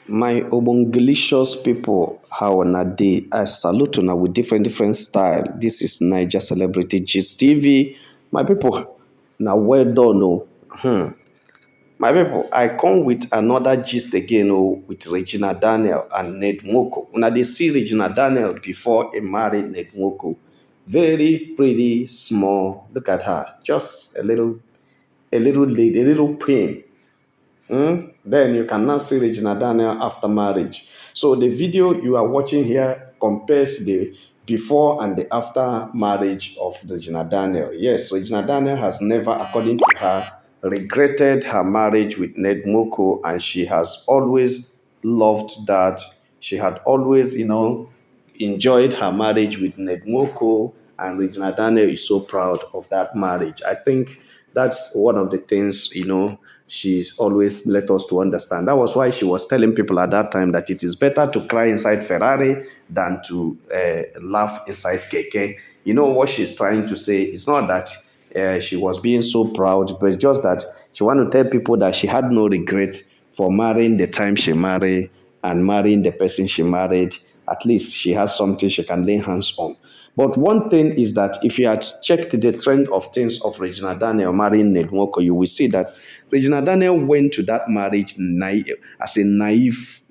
My obongelicious people, how on a day? I salute una with different style. This is Niger Celebrity Gist TV. My people, now well done, oh. My people, I come with another gist again, oh, with Regina Daniel and Ned Nwoko. Now they see Regina Daniel before he married Ned Nwoko. Very pretty, small. Look at her, just a little lady, a little queen. Then you can now see Regina Daniel after marriage. So the video you are watching here compares the before and the after marriage of Regina Daniel. Yes, Regina Daniel has never, according to her, regretted her marriage with Ned Moko, and she has always loved that. She had always, enjoyed her marriage with Ned Moko, and Regina Daniel is so proud of that marriage. I think that's one of the things, she's always let us to understand. That was why she was telling people at that time that it is better to cry inside Ferrari than to laugh inside Keke. You know what she's trying to say? It's not that she was being so proud, but it's just that she wanted to tell people that she had no regret for marrying the time she married and marrying the person she married. At least she has something she can lay hands on. But one thing is that if you had checked the trend of things of Regina Daniel marrying Ned Nwoko, you will see that Regina Daniel went to that marriage as a naive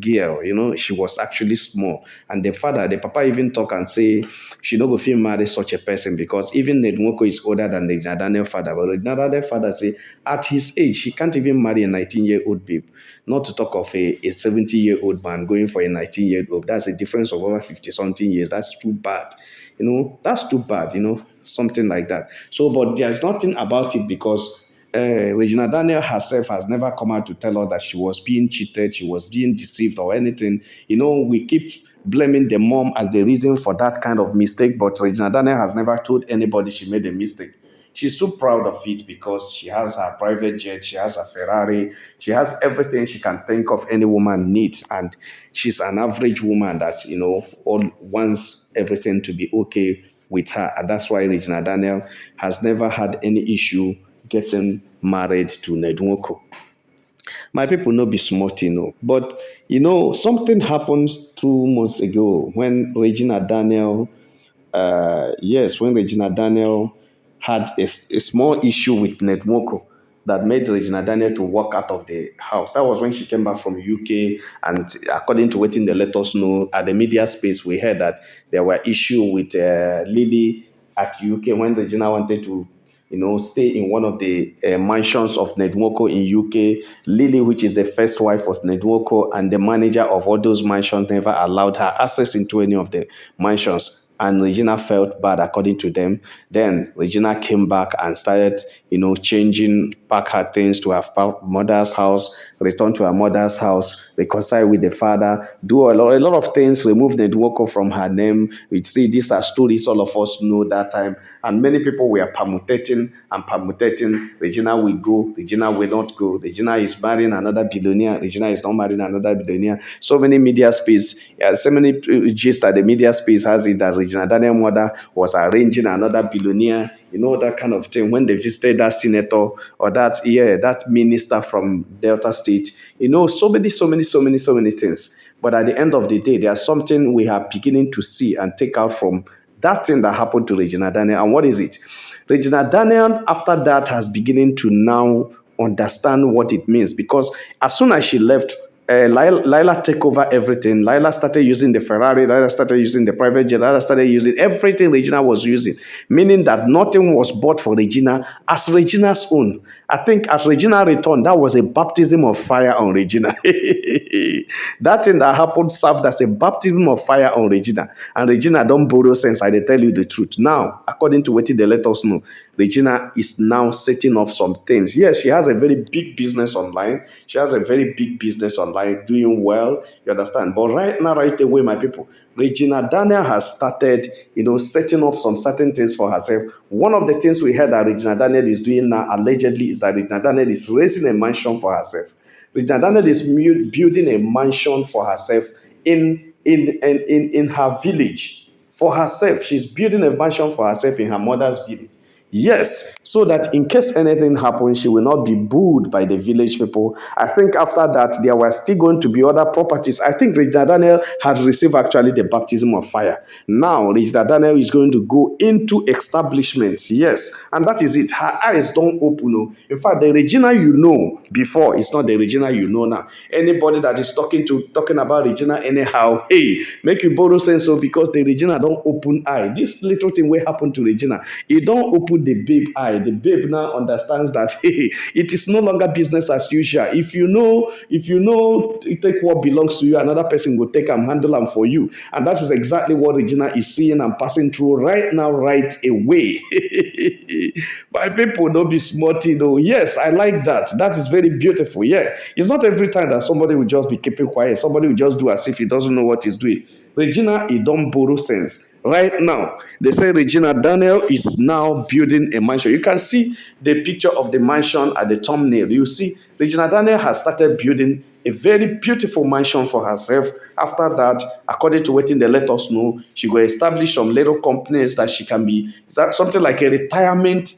girl. She was actually small. And the papa even talk and say she no go fit marry such a person because even Ned Nwoko is older than Regina Daniel father. But Regina Daniel father say at his age, he can't even marry a 19-year-old babe. Not to talk of a 70-year-old man going for a 19-year-old. That's a difference of over 50-something years. That's too bad. That's too bad, something like that. So, but there's nothing about it because Regina Daniel herself has never come out to tell us that she was being cheated, she was being deceived or anything. We keep blaming the mom as the reason for that kind of mistake, but Regina Daniel has never told anybody she made a mistake. She's too proud of it because she has her private jet, she has a Ferrari, she has everything she can think of any woman needs, and she's an average woman that all wants everything to be okay with her, and that's why Regina Daniel has never had any issue getting married to Ned Nwoko. My people no be smart, but something happened 2 months ago when Regina Daniel yes, when Regina Daniel had a small issue with Ned Nwoko that made Regina Daniel to walk out of the house. That was when she came back from UK, and according to what they let us know at the media space, we heard that there were issues with Lily at UK when Regina wanted to stay in one of the mansions of Nedwoko in UK. Lily, which is the first wife of Nedwoko and the manager of all those mansions, never allowed her access into any of the mansions. And Regina felt bad, according to them. Then Regina came back and started, changing, pack her things to her mother's house, return to her mother's house, reconcile with the father, do a lot of things, remove Nedwoko from her name. We see these are stories all of us know that time. And many people were permutating and permutating. Regina will go, Regina will not go. Regina is marrying another billionaire, Regina is not marrying another billionaire. So many media space, so many gist that the media space has it that Regina Daniel mother was arranging another billionaire, that kind of thing. When they visited that senator or that minister from Delta State, so many things. But at the end of the day, there's something we are beginning to see and take out from that thing that happened to Regina Daniel. And what is it? Regina Daniel, after that, has beginning to now understand what it means because as soon as she left, Lila take over everything. Lila started using the Ferrari. Lila started using the private jet. Lila started using everything Regina was using, meaning that nothing was bought for Regina as Regina's own. I think as Regina returned, that was a baptism of fire on Regina. That thing that happened served as a baptism of fire on Regina. And Regina don't borrow sense, I dey tell you the truth. Now, according to what they let us know, Regina is now setting up some things. Yes, she has a very big business online. She has a very big business online, doing well. You understand? But right now, right away, my people, Regina Daniel has started, setting up some certain things for herself. One of the things we heard that Regina Daniel is doing now, allegedly, is that Regina Daniel is raising a mansion for herself. Regina Daniel is building a mansion for herself in her village. For herself, she's building a mansion for herself in her mother's village. Yes, so that in case anything happens, she will not be booed by the village people. I think after that, there were still going to be other properties. I think Regina Daniel had received actually the baptism of fire. Now, Regina Daniel is going to go into establishments. Yes, and that is it. Her eyes don't open. Oh. In fact, the Regina you know before is not the Regina you know now. Anybody that is talking about Regina anyhow, hey, make you borrow sense so because the Regina don't open eye. This little thing will happen to Regina. It don't open the babe eye. The babe now understands that hey, it is no longer business as usual. If you know, you take what belongs to you, another person will take and handle them for you. And that is exactly what Regina is seeing and passing through right now, right away. My people, don't be smarty though. Yes, I like that. That is very beautiful. Yeah. It's not every time that somebody will just be keeping quiet. Somebody will just do as if he doesn't know what he's doing. Regina, he don't borrow sense. Right now, they say Regina Daniel is now building a mansion. You can see the picture of the mansion at the thumbnail. You see, Regina Daniel has started building a very beautiful mansion for herself. After that, according to what they let us know, she will establish some little companies that she can be something like a retirement.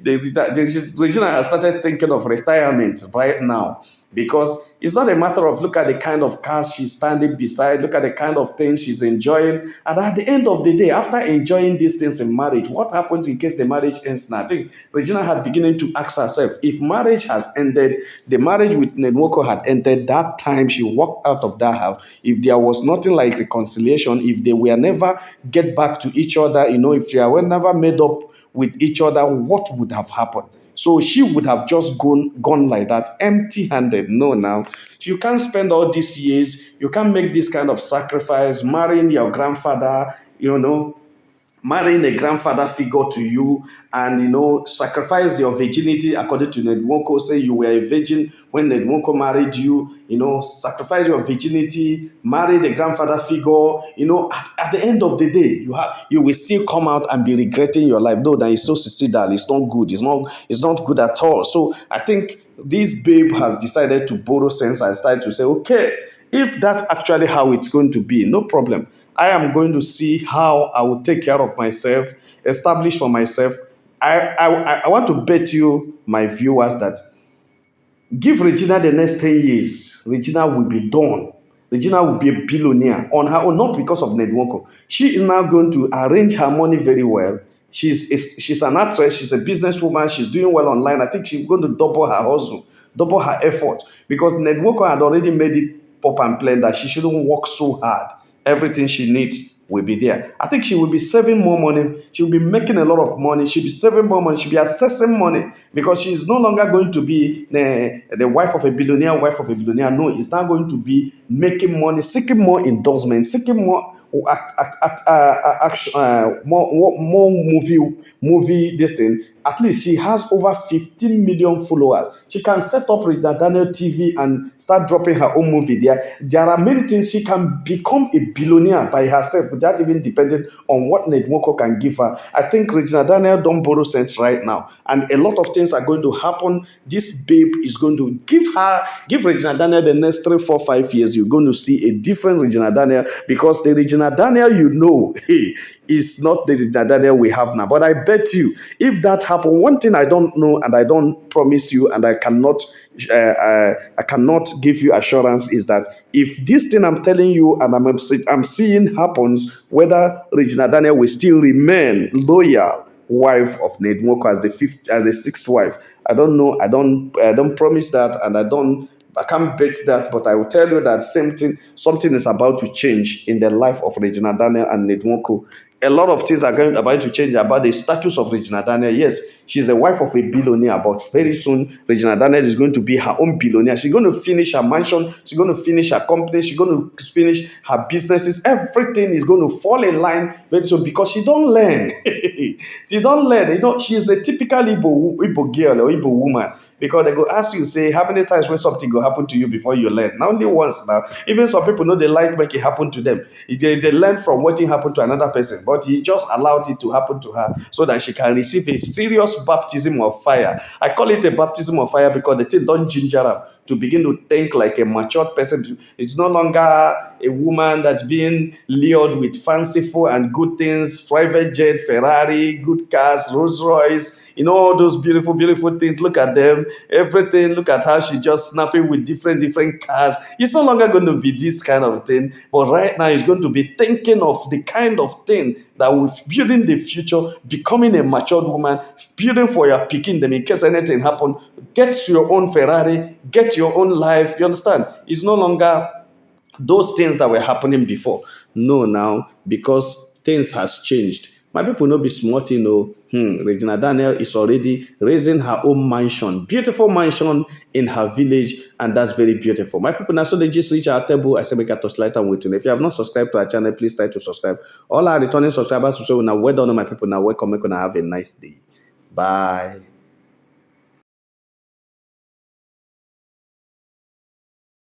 Regina has started thinking of retirement right now because it's not a matter of look at the kind of cars she's standing beside, look at the kind of things she's enjoying. And at the end of the day, after enjoying these things in marriage, what happens in case the marriage ends now? I think Regina had beginning to ask herself, if marriage has ended, the marriage with Nwoko had ended, that time she walked out of that house, if there was nothing like reconciliation, if they were never get back to each other, if they were never made up with each other, what would have happened? So she would have just gone like that, empty-handed. No, now you can't spend all these years. You can't make this kind of sacrifice, marrying your grandfather. Marrying a grandfather figure to you and sacrifice your virginity according to Nwoko. Say you were a virgin when Nwoko married you, sacrifice your virginity, marry the grandfather figure. At the end of the day, you will still come out and be regretting your life. No, that is so suicidal. It's not good. It's not good at all. So I think this babe has decided to borrow sense and start to say, okay, if that's actually how it's going to be, no problem. I am going to see how I will take care of myself, establish for myself. I want to bet you, my viewers, that give Regina the next 10 years, Regina will be done. Regina will be a billionaire on her own, not because of Nedwoko. She is now going to arrange her money very well. She's an actress, she's a businesswoman, she's doing well online. I think she's going to double her hustle, double her effort, because Nedwoko had already made it pop and plain that she shouldn't work so hard. Everything she needs will be there. I think she will be saving more money. She will be making a lot of money. She'll be saving more money. She'll be assessing money because she's no longer going to be the wife of a billionaire, wife of a billionaire. No, it's now going to be making money, seeking more endorsements, seeking more more movie this thing. At least she has over 15 million followers. She can set up Regina Daniel TV and start dropping her own movie there. There are many things she can become a billionaire by herself without even depending on what Nedwoko can give her. I think Regina Daniel don't borrow sense right now, and a lot of things are going to happen. This babe is going to give Regina Daniel the next 3, 4, 5 years. You're going to see a different Regina Daniel because the Regina Daniel is not the Regina Daniel we have now. But I bet you, if that happens, one thing I don't know and I don't promise you, and I cannot give you assurance is that if this thing I'm telling you and I'm seeing happens, whether Regina Daniel will still remain loyal wife of Ned Nwoko as the sixth wife. I don't know. I don't promise that, and I can't bet that, but I will tell you that something is about to change in the life of Regina Daniel and Ned Nwoko. A lot of things are about to change about the status of Regina Daniel. Yes, she's the wife of a billionaire, but very soon Regina Daniel is going to be her own billionaire. She's going to finish her mansion. She's going to finish her company. She's going to finish her businesses. Everything is going to fall in line very soon because she don't learn. She don't learn. She is a typical Igbo girl or Igbo woman. Because they go ask you, say, how many times when something go happen to you before you learn? Not only once now. Even some people know they like make it happen to them. They learn from what happened to another person. But he just allowed it to happen to her so that she can receive a serious baptism of fire. I call it a baptism of fire because the thing don't ginger up. to begin to think like a matured person. It's no longer a woman that's being lured with fanciful and good things, private jet, Ferrari, good cars, Rolls Royce, all those beautiful, beautiful things. Look at them, everything. Look at how she just snapping with different cars. It's no longer going to be this kind of thing, but right now it's going to be thinking of the kind of thing that will building the future, becoming a matured woman, building for your picking them in case anything happen. Get your own Ferrari, get your own life. You understand? It's no longer those things that were happening before. No, now because things has changed. My people no be smart, Regina Daniel is already raising her own mansion, beautiful mansion in her village, and that's very beautiful. My people, now so they just reach our table. I say make a touch light and wait. If you have not subscribed to our channel, please try to subscribe. All our returning subscribers, so now well done, my people. Now welcome, make have a nice day. Bye.